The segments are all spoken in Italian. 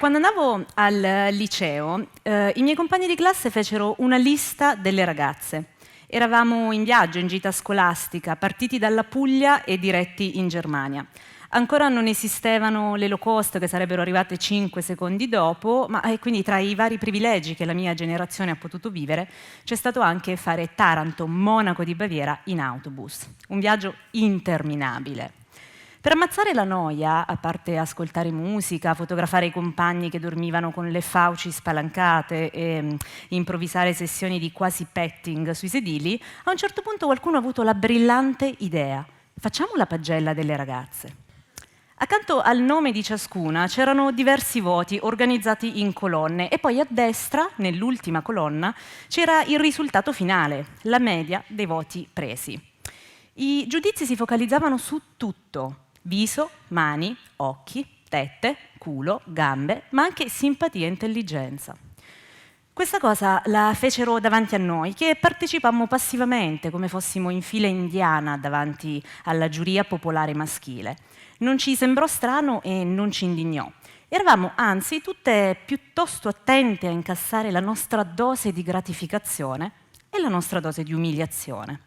Quando andavo al liceo, i miei compagni di classe fecero una lista delle ragazze. Eravamo in viaggio, in gita scolastica, partiti dalla Puglia e diretti in Germania. Ancora non esistevano le low cost che sarebbero arrivate 5 secondi dopo, ma quindi tra i vari privilegi che la mia generazione ha potuto vivere c'è stato anche fare Taranto-Monaco di Baviera in autobus. Un viaggio interminabile. Per ammazzare la noia, a parte ascoltare musica, fotografare i compagni che dormivano con le fauci spalancate e improvvisare sessioni di quasi petting sui sedili, a un certo punto qualcuno ha avuto la brillante idea: facciamo la pagella delle ragazze. Accanto al nome di ciascuna c'erano diversi voti organizzati in colonne e poi a destra, nell'ultima colonna, c'era il risultato finale, la media dei voti presi. I giudizi si focalizzavano su tutto: viso, mani, occhi, tette, culo, gambe, ma anche simpatia e intelligenza. Questa cosa la fecero davanti a noi, che partecipammo passivamente, come fossimo in fila indiana davanti alla giuria popolare maschile. Non ci sembrò strano e non ci indignò. Eravamo anzi tutte piuttosto attente a incassare la nostra dose di gratificazione e la nostra dose di umiliazione.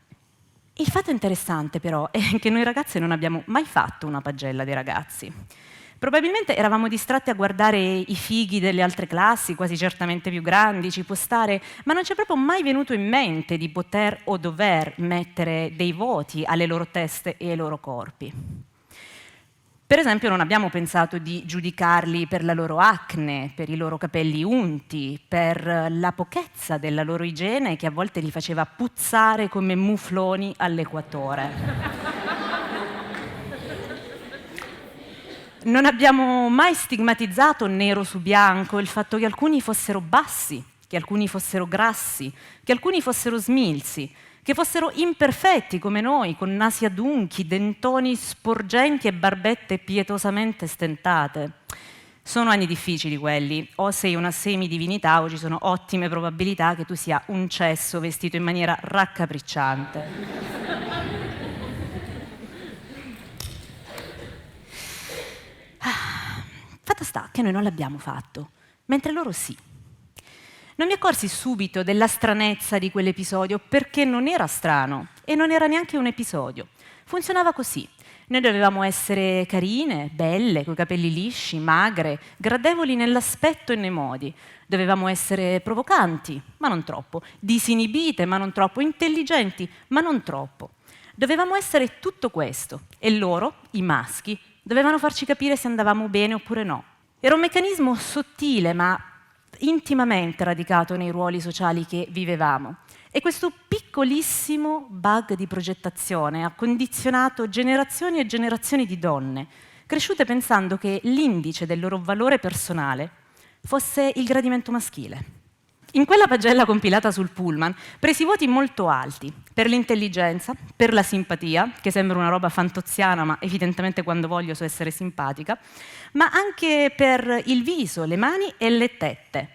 Il fatto interessante però è che noi ragazze non abbiamo mai fatto una pagella dei ragazzi. Probabilmente eravamo distratti a guardare i fighi delle altre classi, quasi certamente più grandi, ci può stare, ma non ci è proprio mai venuto in mente di poter o dover mettere dei voti alle loro teste e ai loro corpi. Per esempio non abbiamo pensato di giudicarli per la loro acne, per i loro capelli unti, per la pochezza della loro igiene che a volte li faceva puzzare come mufloni all'equatore. Non abbiamo mai stigmatizzato nero su bianco il fatto che alcuni fossero bassi, che alcuni fossero grassi, che alcuni fossero smilzi, che fossero imperfetti come noi, con nasi adunchi, dentoni sporgenti e barbette pietosamente stentate. Sono anni difficili quelli: o sei una semidivinità o ci sono ottime probabilità che tu sia un cesso vestito in maniera raccapricciante. Fatto sta che noi non l'abbiamo fatto, mentre loro sì. Non mi accorsi subito della stranezza di quell'episodio, perché non era strano e non era neanche un episodio. Funzionava così. Noi dovevamo essere carine, belle, coi capelli lisci, magre, gradevoli nell'aspetto e nei modi. Dovevamo essere provocanti, ma non troppo, disinibite, ma non troppo, intelligenti, ma non troppo. Dovevamo essere tutto questo e loro, i maschi, dovevano farci capire se andavamo bene oppure no. Era un meccanismo sottile, ma intimamente radicato nei ruoli sociali che vivevamo. E questo piccolissimo bug di progettazione ha condizionato generazioni e generazioni di donne, cresciute pensando che l'indice del loro valore personale fosse il gradimento maschile. In quella pagella compilata sul pullman presi voti molto alti per l'intelligenza, per la simpatia, che sembra una roba fantoziana, ma evidentemente quando voglio so essere simpatica, ma anche per il viso, le mani e le tette.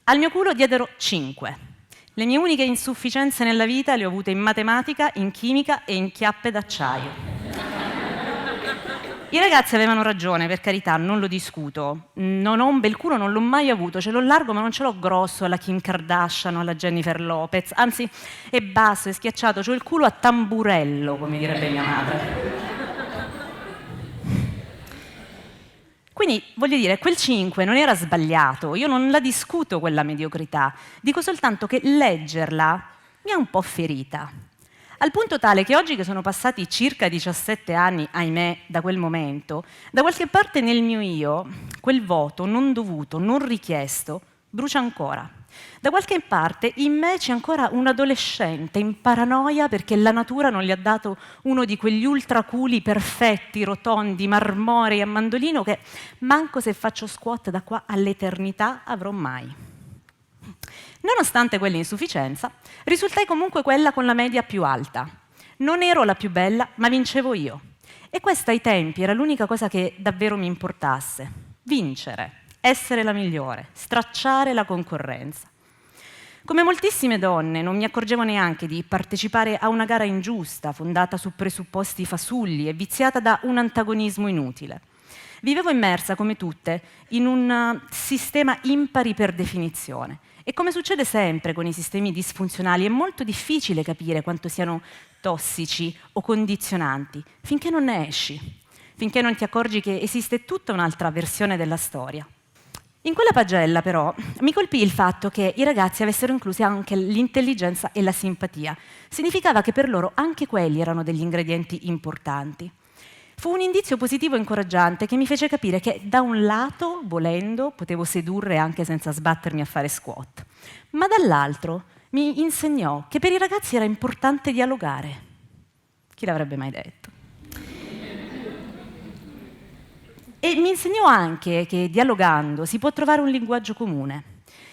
Al mio culo diedero 5. Le mie uniche insufficienze nella vita le ho avute in matematica, in chimica e in chiappe d'acciaio. I ragazzi avevano ragione, per carità, non lo discuto. Non ho un bel culo, non l'ho mai avuto, ce l'ho largo ma non ce l'ho grosso alla Kim Kardashian o alla Jennifer Lopez, anzi è basso, è schiacciato, c'ho il culo a tamburello, come direbbe mia madre. Quindi, voglio dire, quel 5 non era sbagliato, io non la discuto quella mediocrità, dico soltanto che leggerla mi ha un po' ferita. Al punto tale che oggi che sono passati circa 17 anni, ahimè, da quel momento, da qualche parte nel mio io, quel voto non dovuto, non richiesto, brucia ancora. Da qualche parte in me c'è ancora un adolescente in paranoia perché la natura non gli ha dato uno di quegli ultraculi perfetti, rotondi, marmorei a mandolino che manco se faccio squat da qua all'eternità avrò mai. Nonostante quell'insufficienza, risultai comunque quella con la media più alta. Non ero la più bella, ma vincevo io. E questa ai tempi era l'unica cosa che davvero mi importasse: vincere, essere la migliore, stracciare la concorrenza. Come moltissime donne, non mi accorgevo neanche di partecipare a una gara ingiusta, fondata su presupposti fasulli e viziata da un antagonismo inutile. Vivevo immersa, come tutte, in un sistema impari per definizione. E come succede sempre con i sistemi disfunzionali, è molto difficile capire quanto siano tossici o condizionanti, finché non ne esci, finché non ti accorgi che esiste tutta un'altra versione della storia. In quella pagella, però, mi colpì il fatto che i ragazzi avessero inclusi anche l'intelligenza e la simpatia. Significava che per loro anche quelli erano degli ingredienti importanti. Fu un indizio positivo e incoraggiante che mi fece capire che da un lato, volendo, potevo sedurre anche senza sbattermi a fare squat, ma dall'altro mi insegnò che per i ragazzi era importante dialogare. Chi l'avrebbe mai detto? E mi insegnò anche che dialogando si può trovare un linguaggio comune,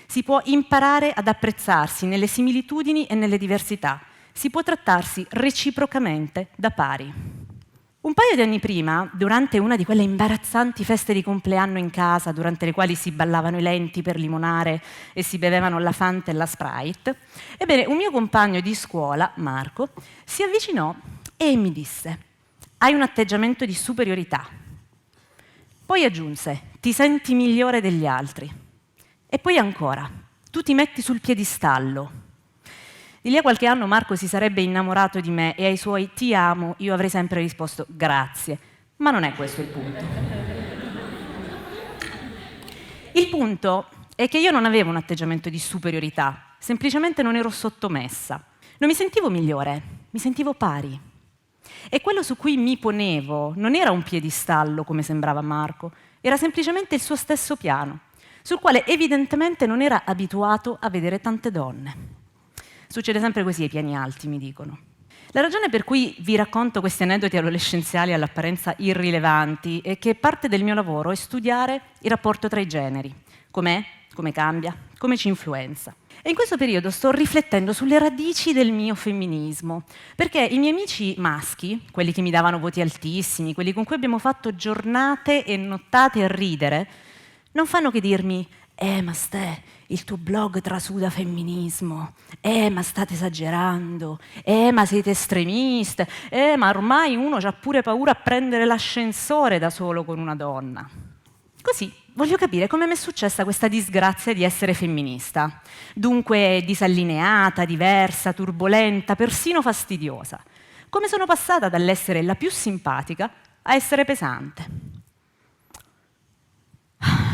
si può imparare ad apprezzarsi nelle similitudini e nelle diversità, si può trattarsi reciprocamente da pari. Un paio di anni prima, durante una di quelle imbarazzanti feste di compleanno in casa, durante le quali si ballavano i lenti per limonare e si bevevano la Fanta e la Sprite, ebbene, un mio compagno di scuola, Marco, si avvicinò e mi disse: «Hai un atteggiamento di superiorità». Poi aggiunse: «Ti senti migliore degli altri». E poi ancora: «Tu ti metti sul piedistallo». Di lì a qualche anno Marco si sarebbe innamorato di me e ai suoi «ti amo» io avrei sempre risposto «grazie». Ma non è questo il punto. Il punto è che io non avevo un atteggiamento di superiorità, semplicemente non ero sottomessa. Non mi sentivo migliore, mi sentivo pari. E quello su cui mi ponevo non era un piedistallo, come sembrava a Marco, era semplicemente il suo stesso piano, sul quale evidentemente non era abituato a vedere tante donne. Succede sempre così ai piani alti, mi dicono. La ragione per cui vi racconto questi aneddoti adolescenziali all'apparenza irrilevanti è che parte del mio lavoro è studiare il rapporto tra i generi, com'è, come cambia, come ci influenza. E in questo periodo sto riflettendo sulle radici del mio femminismo, perché i miei amici maschi, quelli che mi davano voti altissimi, quelli con cui abbiamo fatto giornate e nottate a ridere, non fanno che dirmi: ma Ste, il tuo blog trasuda femminismo, ma state esagerando, ma siete estremiste, ma ormai uno c'ha pure paura a prendere l'ascensore da solo con una donna». Così voglio capire come mi è successa questa disgrazia di essere femminista, dunque disallineata, diversa, turbolenta, persino fastidiosa. Come sono passata dall'essere la più simpatica a essere pesante.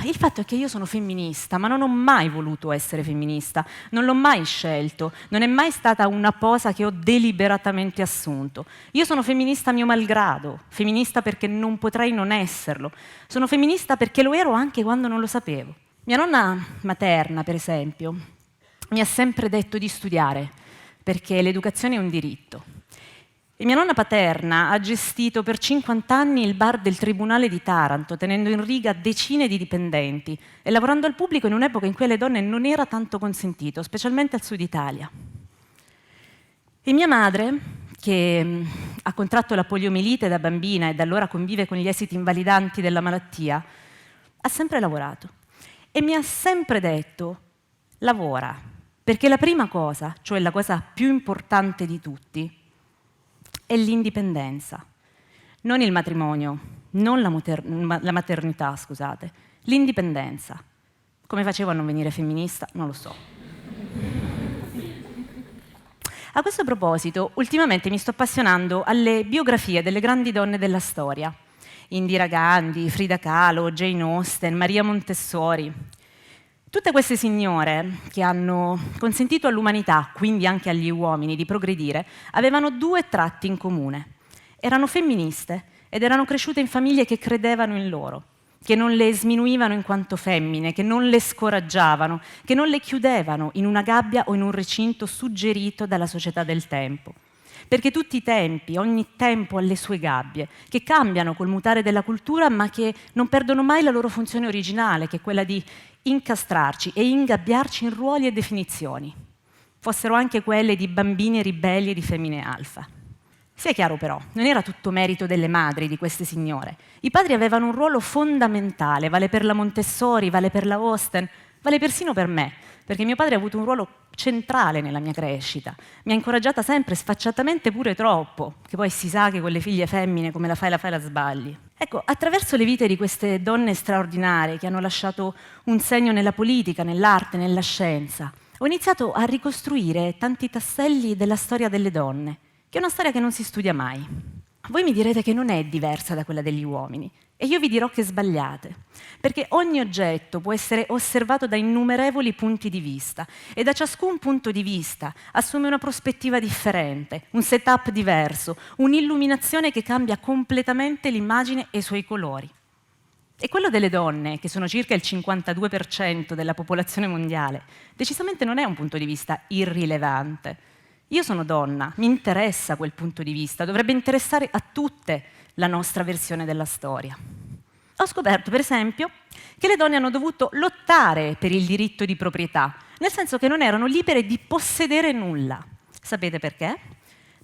Il fatto è che io sono femminista, ma non ho mai voluto essere femminista, non l'ho mai scelto, non è mai stata una posa che ho deliberatamente assunto. Io sono femminista a mio malgrado, femminista perché non potrei non esserlo, sono femminista perché lo ero anche quando non lo sapevo. Mia nonna materna, per esempio, mi ha sempre detto di studiare, perché l'educazione è un diritto. E mia nonna paterna ha gestito per 50 anni il bar del Tribunale di Taranto, tenendo in riga decine di dipendenti e lavorando al pubblico in un'epoca in cui alle donne non era tanto consentito, specialmente al sud Italia. E mia madre, che ha contratto la poliomielite da bambina e da allora convive con gli esiti invalidanti della malattia, ha sempre lavorato e mi ha sempre detto: lavora, perché la prima cosa, cioè la cosa più importante di tutti, è l'indipendenza, non il matrimonio, non la maternità, scusate, l'indipendenza. Come facevo a non venire femminista? Non lo so. A questo proposito, ultimamente mi sto appassionando alle biografie delle grandi donne della storia. Indira Gandhi, Frida Kahlo, Jane Austen, Maria Montessori. Tutte queste signore che hanno consentito all'umanità, quindi anche agli uomini, di progredire, avevano due tratti in comune. Erano femministe ed erano cresciute in famiglie che credevano in loro, che non le sminuivano in quanto femmine, che non le scoraggiavano, che non le chiudevano in una gabbia o in un recinto suggerito dalla società del tempo. Perché tutti i tempi, ogni tempo ha le sue gabbie, che cambiano col mutare della cultura, ma che non perdono mai la loro funzione originale, che è quella di incastrarci e ingabbiarci in ruoli e definizioni, fossero anche quelle di bambini ribelli e di femmine alfa. Sia chiaro però, non era tutto merito delle madri di queste signore. I padri avevano un ruolo fondamentale, vale per la Montessori, vale per la Austen, vale persino per me, perché mio padre ha avuto un ruolo centrale nella mia crescita. Mi ha incoraggiata sempre, sfacciatamente pure troppo, che poi si sa che con le figlie femmine come la fai la sbagli. Ecco, attraverso le vite di queste donne straordinarie che hanno lasciato un segno nella politica, nell'arte, nella scienza, ho iniziato a ricostruire tanti tasselli della storia delle donne, che è una storia che non si studia mai. Voi mi direte che non è diversa da quella degli uomini, e io vi dirò che sbagliate, perché ogni oggetto può essere osservato da innumerevoli punti di vista e da ciascun punto di vista assume una prospettiva differente, un setup diverso, un'illuminazione che cambia completamente l'immagine e i suoi colori. E quello delle donne, che sono circa il 52% della popolazione mondiale, decisamente non è un punto di vista irrilevante. Io sono donna, mi interessa quel punto di vista, dovrebbe interessare a tutte la nostra versione della storia. Ho scoperto, per esempio, che le donne hanno dovuto lottare per il diritto di proprietà, nel senso che non erano libere di possedere nulla. Sapete perché?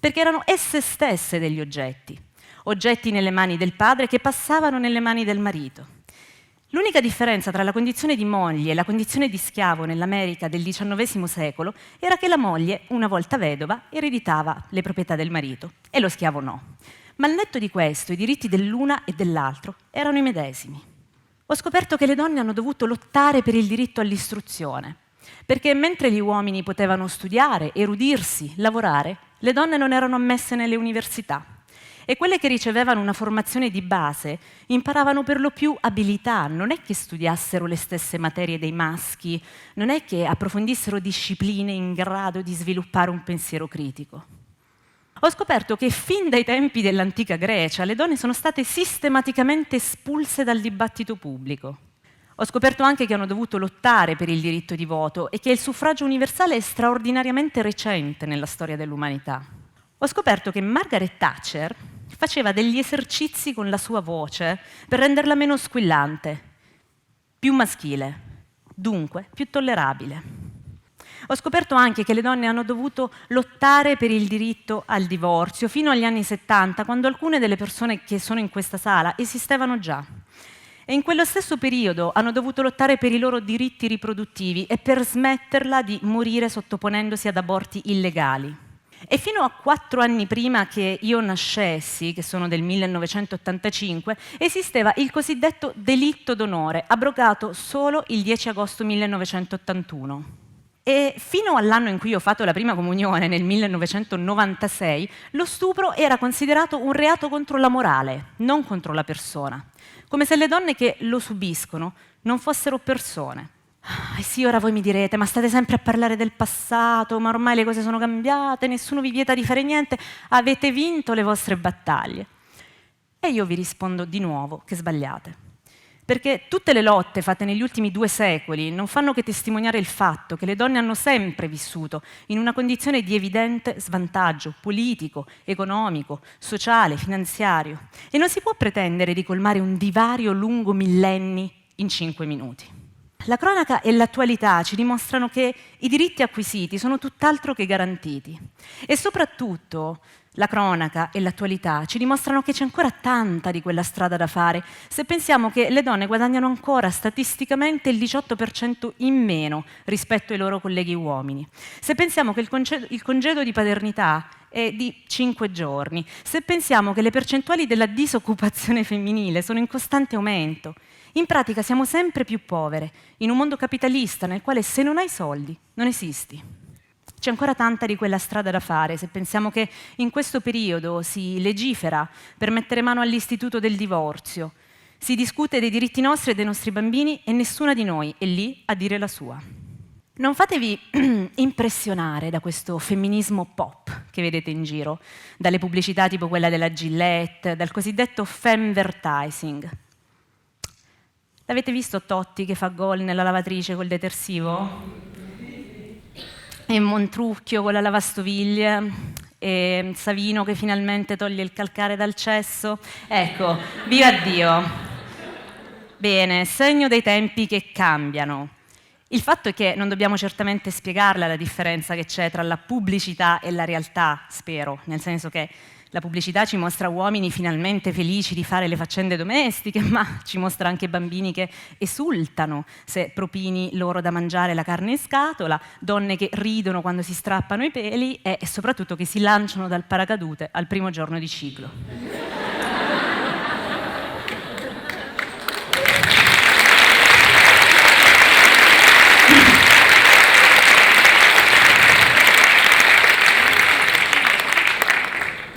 Perché erano esse stesse degli oggetti, oggetti nelle mani del padre che passavano nelle mani del marito. L'unica differenza tra la condizione di moglie e la condizione di schiavo nell'America del XIX secolo era che la moglie, una volta vedova, ereditava le proprietà del marito e lo schiavo no. Ma al netto di questo, i diritti dell'una e dell'altro erano i medesimi. Ho scoperto che le donne hanno dovuto lottare per il diritto all'istruzione, perché mentre gli uomini potevano studiare, erudirsi, lavorare, le donne non erano ammesse nelle università. E quelle che ricevevano una formazione di base imparavano per lo più abilità, non è che studiassero le stesse materie dei maschi, non è che approfondissero discipline in grado di sviluppare un pensiero critico. Ho scoperto che fin dai tempi dell'antica Grecia le donne sono state sistematicamente espulse dal dibattito pubblico. Ho scoperto anche che hanno dovuto lottare per il diritto di voto e che il suffragio universale è straordinariamente recente nella storia dell'umanità. Ho scoperto che Margaret Thatcher faceva degli esercizi con la sua voce per renderla meno squillante, più maschile, dunque più tollerabile. Ho scoperto anche che le donne hanno dovuto lottare per il diritto al divorzio fino agli anni 70, quando alcune delle persone che sono in questa sala esistevano già. E in quello stesso periodo hanno dovuto lottare per i loro diritti riproduttivi e per smetterla di morire sottoponendosi ad aborti illegali. E fino a 4 anni prima che io nascessi, che sono del 1985, esisteva il cosiddetto delitto d'onore, abrogato solo il 10 agosto 1981. E fino all'anno in cui ho fatto la prima comunione, nel 1996, lo stupro era considerato un reato contro la morale, non contro la persona, come se le donne che lo subiscono non fossero persone. E sì, ora voi mi direte, ma state sempre a parlare del passato, ma ormai le cose sono cambiate, nessuno vi vieta di fare niente, avete vinto le vostre battaglie. E io vi rispondo di nuovo che sbagliate. Perché tutte le lotte fatte negli ultimi 2 secoli non fanno che testimoniare il fatto che le donne hanno sempre vissuto in una condizione di evidente svantaggio politico, economico, sociale, finanziario. E non si può pretendere di colmare un divario lungo millenni in 5 minuti. La cronaca e l'attualità ci dimostrano che i diritti acquisiti sono tutt'altro che garantiti e soprattutto la cronaca e l'attualità ci dimostrano che c'è ancora tanta di quella strada da fare se pensiamo che le donne guadagnano ancora statisticamente il 18% in meno rispetto ai loro colleghi uomini, se pensiamo che il congedo di paternità è di 5 giorni, se pensiamo che le percentuali della disoccupazione femminile sono in costante aumento. In pratica siamo sempre più povere, in un mondo capitalista nel quale se non hai soldi non esisti. C'è ancora tanta di quella strada da fare se pensiamo che in questo periodo si legifera per mettere mano all'istituto del divorzio, si discute dei diritti nostri e dei nostri bambini e nessuna di noi è lì a dire la sua. Non fatevi impressionare da questo femminismo pop che vedete in giro, dalle pubblicità tipo quella della Gillette, dal cosiddetto femvertising. L'avete visto Totti che fa gol nella lavatrice col detersivo? E Montrucchio con la lavastoviglie? E Savino che finalmente toglie il calcare dal cesso? Ecco, viva Dio! Bene, segno dei tempi che cambiano. Il fatto è che non dobbiamo certamente spiegarla la differenza che c'è tra la pubblicità e la realtà, spero, nel senso che La pubblicità ci mostra uomini finalmente felici di fare le faccende domestiche, ma ci mostra anche bambini che esultano se propini loro da mangiare la carne in scatola, donne che ridono quando si strappano i peli e soprattutto che si lanciano dal paracadute al primo giorno di ciclo.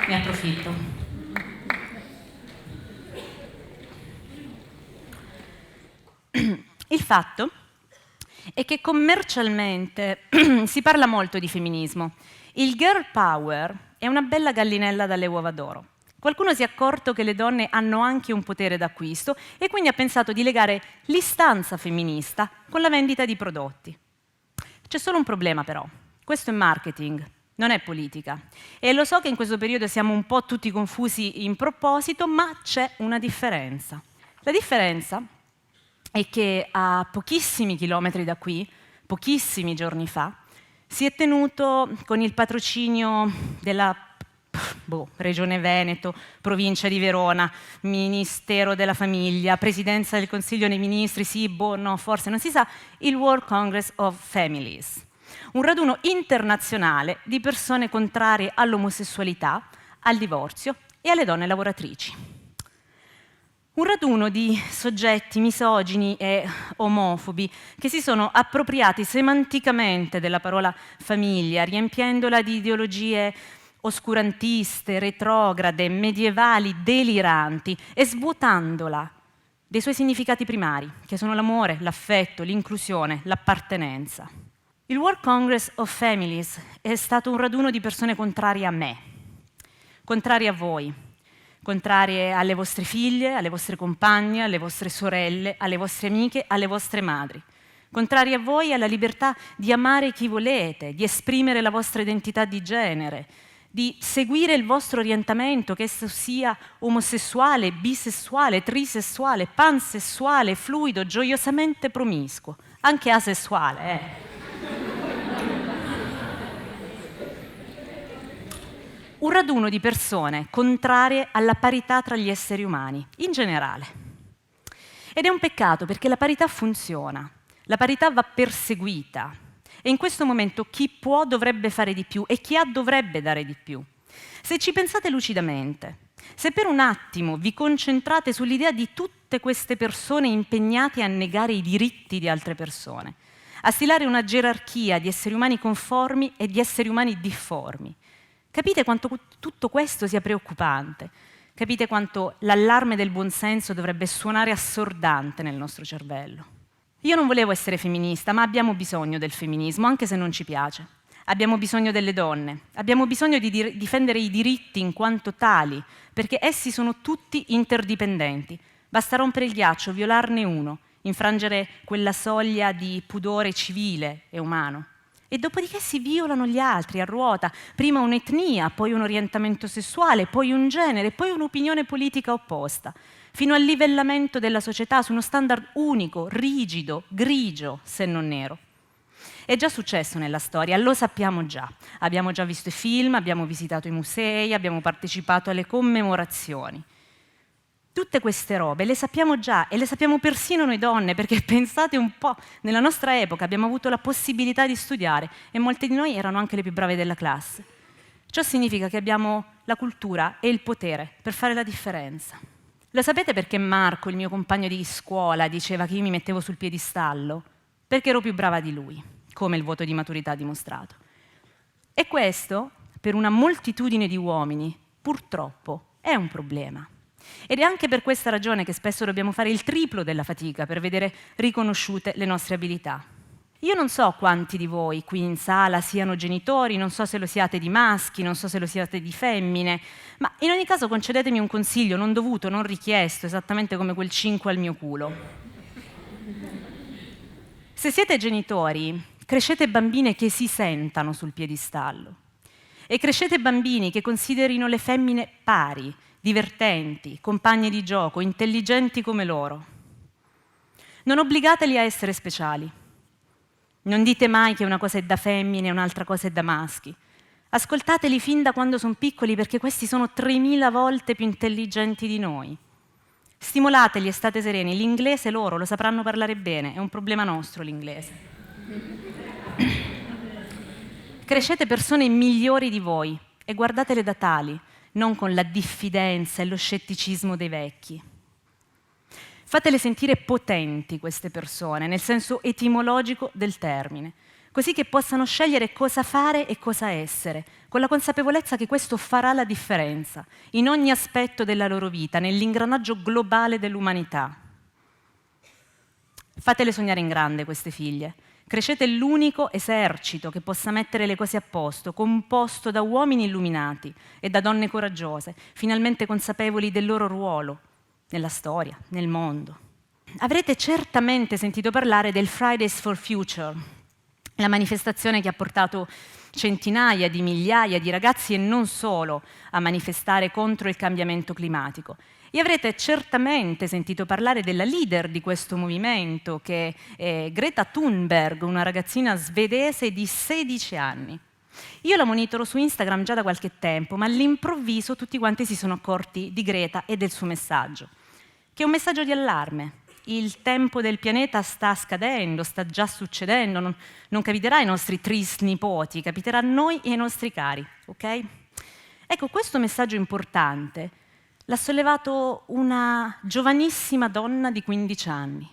Ne approfitto. Il fatto è che commercialmente si parla molto di femminismo. Il girl power è una bella gallinella dalle uova d'oro. Qualcuno si è accorto che le donne hanno anche un potere d'acquisto e quindi ha pensato di legare l'istanza femminista con la vendita di prodotti. C'è solo un problema però, questo è marketing. Non è politica. E lo so che in questo periodo siamo un po' tutti confusi in proposito, ma c'è una differenza. La differenza è che a pochissimi chilometri da qui, pochissimi giorni fa, si è tenuto con il patrocinio della Regione Veneto, Provincia di Verona, Ministero della Famiglia, Presidenza del Consiglio dei Ministri, no, forse non si sa, il World Congress of Families. Un raduno internazionale di persone contrarie all'omosessualità, al divorzio e alle donne lavoratrici. Un raduno di soggetti misogini e omofobi che si sono appropriati semanticamente della parola famiglia, riempiendola di ideologie oscurantiste, retrograde, medievali, deliranti e svuotandola dei suoi significati primari, che sono l'amore, l'affetto, l'inclusione, l'appartenenza. Il World Congress of Families è stato un raduno di persone contrarie a me, contrarie a voi, contrarie alle vostre figlie, alle vostre compagne, alle vostre sorelle, alle vostre amiche, alle vostre madri, contrarie a voi e alla libertà di amare chi volete, di esprimere la vostra identità di genere, di seguire il vostro orientamento, che esso sia omosessuale, bisessuale, trisessuale, pansessuale, fluido, gioiosamente promiscuo, anche asessuale, Un raduno di persone contrarie alla parità tra gli esseri umani, in generale. Ed è un peccato perché la parità funziona, la parità va perseguita e in questo momento chi può dovrebbe fare di più e chi ha dovrebbe dare di più. Se ci pensate lucidamente, se per un attimo vi concentrate sull'idea di tutte queste persone impegnate a negare i diritti di altre persone, a stilare una gerarchia di esseri umani conformi e di esseri umani difformi, capite quanto tutto questo sia preoccupante, capite quanto l'allarme del buonsenso dovrebbe suonare assordante nel nostro cervello. Io non volevo essere femminista, ma abbiamo bisogno del femminismo, anche se non ci piace. Abbiamo bisogno delle donne, abbiamo bisogno di difendere i diritti in quanto tali, perché essi sono tutti interdipendenti. Basta rompere il ghiaccio, violarne uno, infrangere quella soglia di pudore civile e umano. E dopodiché si violano gli altri a ruota, prima un'etnia, poi un orientamento sessuale, poi un genere, poi un'opinione politica opposta, fino al livellamento della società su uno standard unico, rigido, grigio, se non nero. È già successo nella storia, lo sappiamo già. Abbiamo già visto i film, abbiamo visitato i musei, abbiamo partecipato alle commemorazioni. Tutte queste robe le sappiamo già e le sappiamo persino noi donne, perché pensate un po', nella nostra epoca abbiamo avuto la possibilità di studiare e molte di noi erano anche le più brave della classe. Ciò significa che abbiamo la cultura e il potere per fare la differenza. Lo sapete perché Marco, il mio compagno di scuola, diceva che io mi mettevo sul piedistallo? Perché ero più brava di lui, come il voto di maturità ha dimostrato. E questo, per una moltitudine di uomini, purtroppo, è un problema. Ed è anche per questa ragione che spesso dobbiamo fare il triplo della fatica per vedere riconosciute le nostre abilità. Io non so quanti di voi qui in sala siano genitori, non so se lo siate di maschi, non so se lo siate di femmine, ma in ogni caso concedetemi un consiglio non dovuto, non richiesto, esattamente come quel 5 al mio culo. Se siete genitori, crescete bambine che si sentano sul piedistallo e crescete bambini che considerino le femmine pari, divertenti, compagne di gioco, intelligenti come loro. Non obbligateli a essere speciali. Non dite mai che una cosa è da femmine e un'altra cosa è da maschi. Ascoltateli fin da quando sono piccoli perché questi sono 3000 volte più intelligenti di noi. Stimolateli e state sereni, l'inglese loro lo sapranno parlare bene, è un problema nostro l'inglese. Crescete persone migliori di voi e guardatele da tali, non con la diffidenza e lo scetticismo dei vecchi. Fatele sentire potenti queste persone, nel senso etimologico del termine, così che possano scegliere cosa fare e cosa essere, con la consapevolezza che questo farà la differenza in ogni aspetto della loro vita, nell'ingranaggio globale dell'umanità. Fatele sognare in grande queste figlie. Crescete l'unico esercito che possa mettere le cose a posto, composto da uomini illuminati e da donne coraggiose, finalmente consapevoli del loro ruolo nella storia, nel mondo. Avrete certamente sentito parlare del Fridays for Future, la manifestazione che ha portato centinaia di migliaia di ragazzi e non solo a manifestare contro il cambiamento climatico. E avrete certamente sentito parlare della leader di questo movimento, che è Greta Thunberg, una ragazzina svedese di 16 anni. Io la monitoro su Instagram già da qualche tempo, ma all'improvviso tutti quanti si sono accorti di Greta e del suo messaggio, che è un messaggio di allarme. Il tempo del pianeta sta scadendo, sta già succedendo, non capiterà ai nostri tristi nipoti, capiterà a noi e ai nostri cari, ok? Ecco, questo messaggio importante l'ha sollevato una giovanissima donna di 15 anni.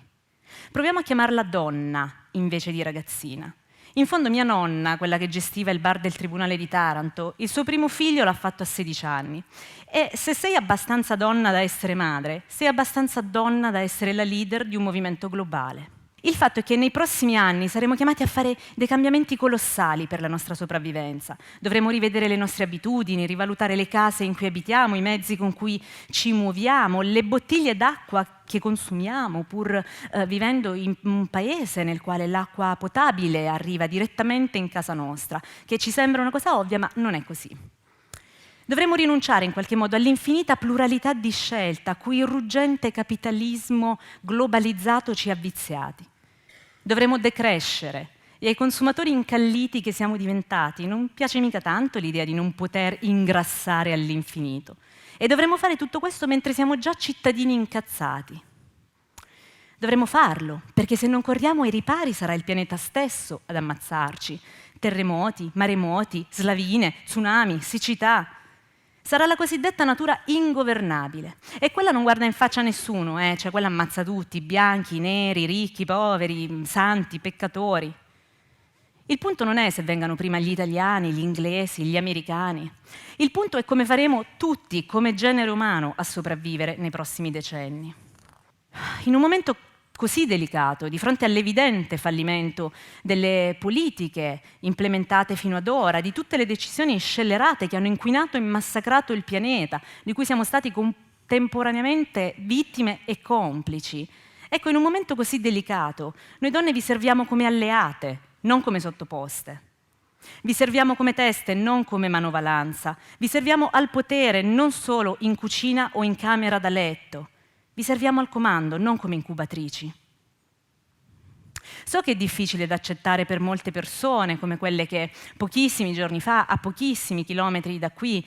Proviamo a chiamarla donna invece di ragazzina. In fondo mia nonna, quella che gestiva il bar del Tribunale di Taranto, il suo primo figlio l'ha fatto a 16 anni. E se sei abbastanza donna da essere madre, sei abbastanza donna da essere la leader di un movimento globale. Il fatto è che nei prossimi anni saremo chiamati a fare dei cambiamenti colossali per la nostra sopravvivenza. Dovremo rivedere le nostre abitudini, rivalutare le case in cui abitiamo, i mezzi con cui ci muoviamo, le bottiglie d'acqua che consumiamo, pur vivendo in un paese nel quale l'acqua potabile arriva direttamente in casa nostra, che ci sembra una cosa ovvia, ma non è così. Dovremmo rinunciare in qualche modo all'infinita pluralità di scelta a cui il ruggente capitalismo globalizzato ci ha viziati. Dovremmo decrescere e ai consumatori incalliti che siamo diventati non piace mica tanto l'idea di non poter ingrassare all'infinito. E dovremmo fare tutto questo mentre siamo già cittadini incazzati. Dovremmo farlo, perché se non corriamo ai ripari sarà il pianeta stesso ad ammazzarci. Terremoti, maremoti, slavine, tsunami, siccità. Sarà la cosiddetta natura ingovernabile. E quella non guarda in faccia a nessuno, cioè quella ammazza tutti, bianchi, neri, ricchi, poveri, santi, peccatori. Il punto non è se vengano prima gli italiani, gli inglesi, gli americani. Il punto è come faremo tutti, come genere umano, a sopravvivere nei prossimi decenni. In un momento così delicato, di fronte all'evidente fallimento delle politiche implementate fino ad ora, di tutte le decisioni scellerate che hanno inquinato e massacrato il pianeta, di cui siamo stati contemporaneamente vittime e complici. Ecco, in un momento così delicato, noi donne vi serviamo come alleate, non come sottoposte. Vi serviamo come teste, non come manovalanza. Vi serviamo al potere, non solo in cucina o in camera da letto. Vi serviamo al comando, non come incubatrici. So che è difficile da accettare per molte persone, come quelle che pochissimi giorni fa, a pochissimi chilometri da qui,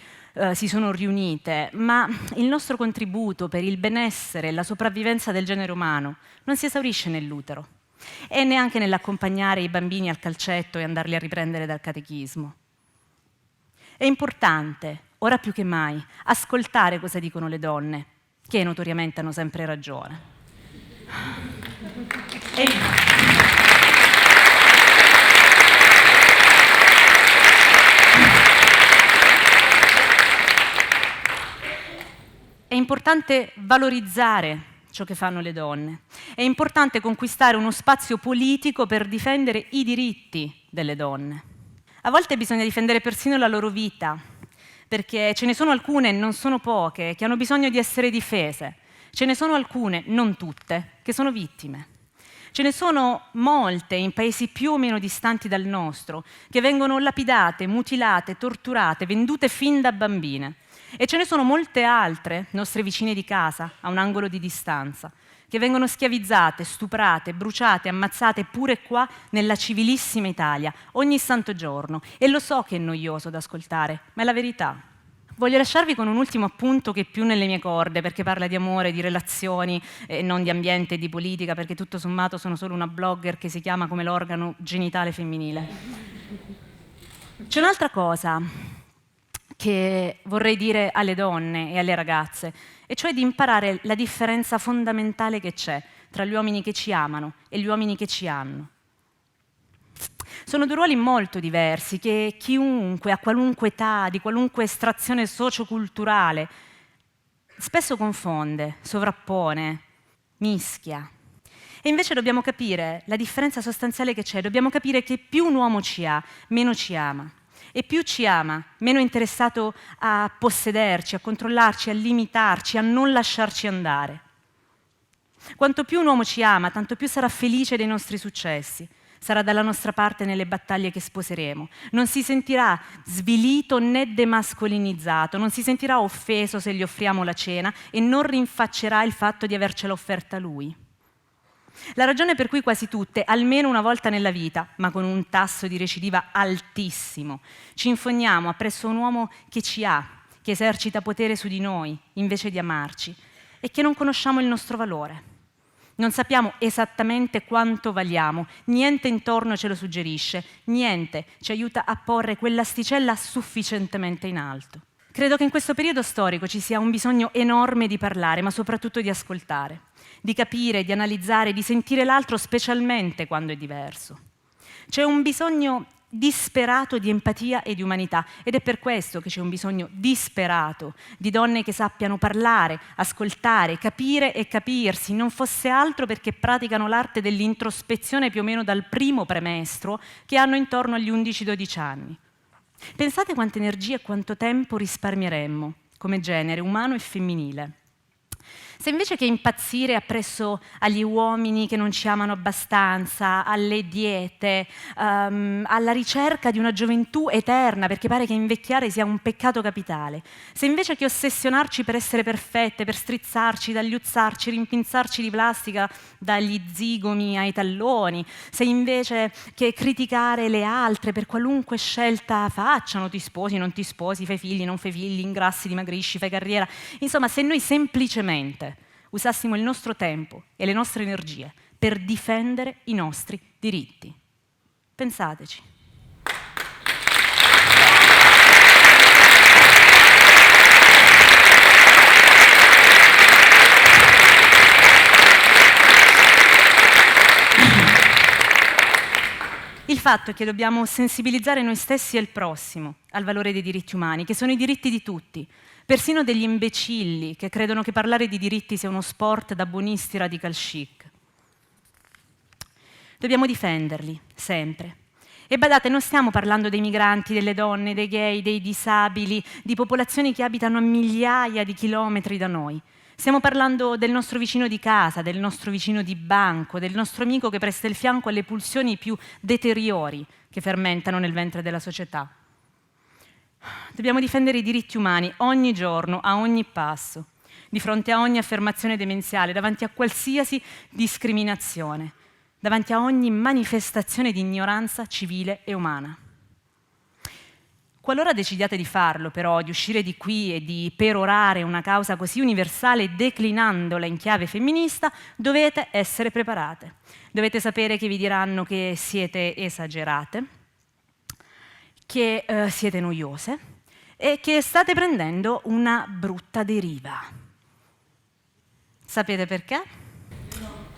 si sono riunite, ma il nostro contributo per il benessere e la sopravvivenza del genere umano non si esaurisce nell'utero e neanche nell'accompagnare i bambini al calcetto e andarli a riprendere dal catechismo. È importante, ora più che mai, ascoltare cosa dicono le donne, che notoriamente hanno sempre ragione. È importante valorizzare ciò che fanno le donne. È importante conquistare uno spazio politico per difendere i diritti delle donne. A volte bisogna difendere persino la loro vita, perché ce ne sono alcune, non sono poche, che hanno bisogno di essere difese. Ce ne sono alcune, non tutte, che sono vittime. Ce ne sono molte in paesi più o meno distanti dal nostro, che vengono lapidate, mutilate, torturate, vendute fin da bambine. E ce ne sono molte altre, nostre vicine di casa, a un angolo di distanza, che vengono schiavizzate, stuprate, bruciate, ammazzate pure qua nella civilissima Italia, ogni santo giorno. E lo so che è noioso da ascoltare, ma è la verità. Voglio lasciarvi con un ultimo appunto che è più nelle mie corde, perché parla di amore, di relazioni, non di ambiente e di politica, perché tutto sommato sono solo una blogger che si chiama come l'organo genitale femminile. C'è un'altra cosa che vorrei dire alle donne e alle ragazze, e cioè di imparare la differenza fondamentale che c'è tra gli uomini che ci amano e gli uomini che ci hanno. Sono due ruoli molto diversi che chiunque, a qualunque età, di qualunque estrazione socioculturale, spesso confonde, sovrappone, mischia. E invece dobbiamo capire la differenza sostanziale che c'è, dobbiamo capire che più un uomo ci ha, meno ci ama. E più ci ama, meno è interessato a possederci, a controllarci, a limitarci, a non lasciarci andare. Quanto più un uomo ci ama, tanto più sarà felice dei nostri successi, sarà dalla nostra parte nelle battaglie che sposeremo. Non si sentirà svilito né demascolinizzato, non si sentirà offeso se gli offriamo la cena e non rinfaccerà il fatto di avercela offerta lui. La ragione per cui quasi tutte, almeno una volta nella vita, ma con un tasso di recidiva altissimo, ci infogniamo appresso un uomo che ci ha, che esercita potere su di noi invece di amarci, è che non conosciamo il nostro valore. Non sappiamo esattamente quanto valiamo, niente intorno ce lo suggerisce, niente ci aiuta a porre quell'asticella sufficientemente in alto. Credo che in questo periodo storico ci sia un bisogno enorme di parlare, ma soprattutto di ascoltare, di capire, di analizzare, di sentire l'altro, specialmente quando è diverso. C'è un bisogno disperato di empatia e di umanità ed è per questo che c'è un bisogno disperato di donne che sappiano parlare, ascoltare, capire e capirsi, non fosse altro perché praticano l'arte dell'introspezione più o meno dal primo premestro che hanno intorno agli 11-12 anni. Pensate quanta energia e quanto tempo risparmieremmo come genere umano e femminile se invece che impazzire appresso agli uomini che non ci amano abbastanza, alle diete, alla ricerca di una gioventù eterna, perché pare che invecchiare sia un peccato capitale, se invece che ossessionarci per essere perfette, per strizzarci, tagliuzzarci, rimpinzarci di plastica dagli zigomi ai talloni, se invece che criticare le altre per qualunque scelta facciano, ti sposi, non ti sposi, fai figli, non fai figli, ingrassi, dimagrisci, fai carriera, insomma se noi semplicemente usassimo il nostro tempo e le nostre energie per difendere i nostri diritti. Pensateci. Il fatto è che dobbiamo sensibilizzare noi stessi e il prossimo al valore dei diritti umani, che sono i diritti di tutti, persino degli imbecilli che credono che parlare di diritti sia uno sport da buonisti radical chic. Dobbiamo difenderli, sempre. E badate, non stiamo parlando dei migranti, delle donne, dei gay, dei disabili, di popolazioni che abitano a migliaia di chilometri da noi. Stiamo parlando del nostro vicino di casa, del nostro vicino di banco, del nostro amico che presta il fianco alle pulsioni più deteriori che fermentano nel ventre della società. Dobbiamo difendere i diritti umani ogni giorno, a ogni passo, di fronte a ogni affermazione demenziale, davanti a qualsiasi discriminazione, davanti a ogni manifestazione di ignoranza civile e umana. Qualora decidiate di farlo, però, di uscire di qui e di perorare una causa così universale declinandola in chiave femminista, dovete essere preparate. Dovete sapere che vi diranno che siete esagerate, che siete noiose e che state prendendo una brutta deriva. Sapete perché? No.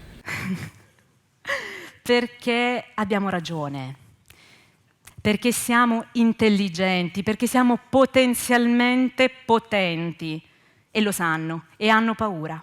Perché abbiamo ragione, perché siamo intelligenti, perché siamo potenzialmente potenti e lo sanno e hanno paura.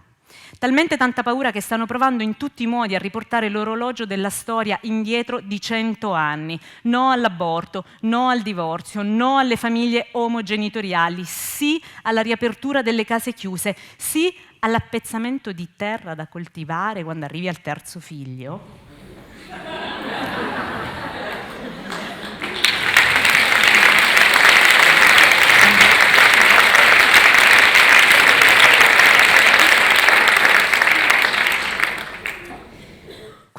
Talmente tanta paura che stanno provando in tutti i modi a riportare l'orologio della storia indietro di 100 anni. No all'aborto, no al divorzio, no alle famiglie omogenitoriali, sì alla riapertura delle case chiuse, sì all'appezzamento di terra da coltivare quando arrivi al terzo figlio.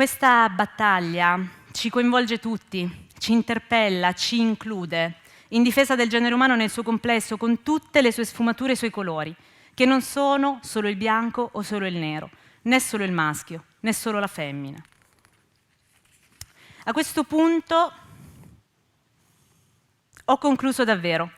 Questa battaglia ci coinvolge tutti, ci interpella, ci include, in difesa del genere umano nel suo complesso, con tutte le sue sfumature e i suoi colori, che non sono solo il bianco o solo il nero, né solo il maschio, né solo la femmina. A questo punto ho concluso davvero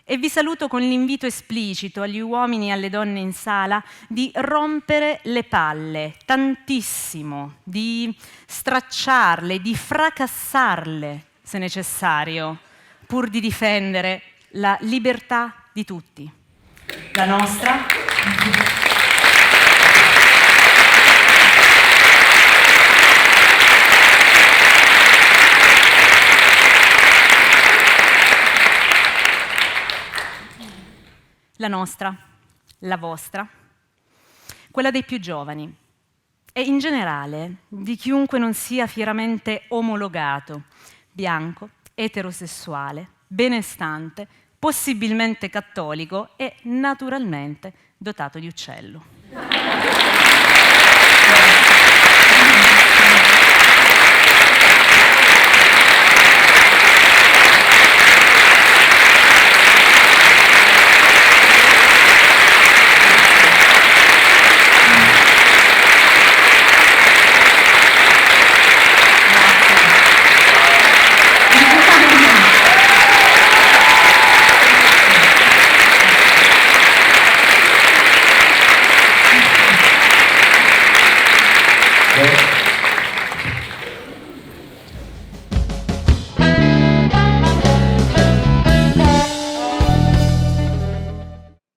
e vi saluto con l'invito esplicito agli uomini e alle donne in sala di rompere le palle tantissimo, di stracciarle, di fracassarle se necessario, pur di difendere la libertà di tutti. La nostra. La nostra, la vostra, quella dei più giovani e in generale di chiunque non sia fieramente omologato, bianco, eterosessuale, benestante, possibilmente cattolico e naturalmente dotato di uccello.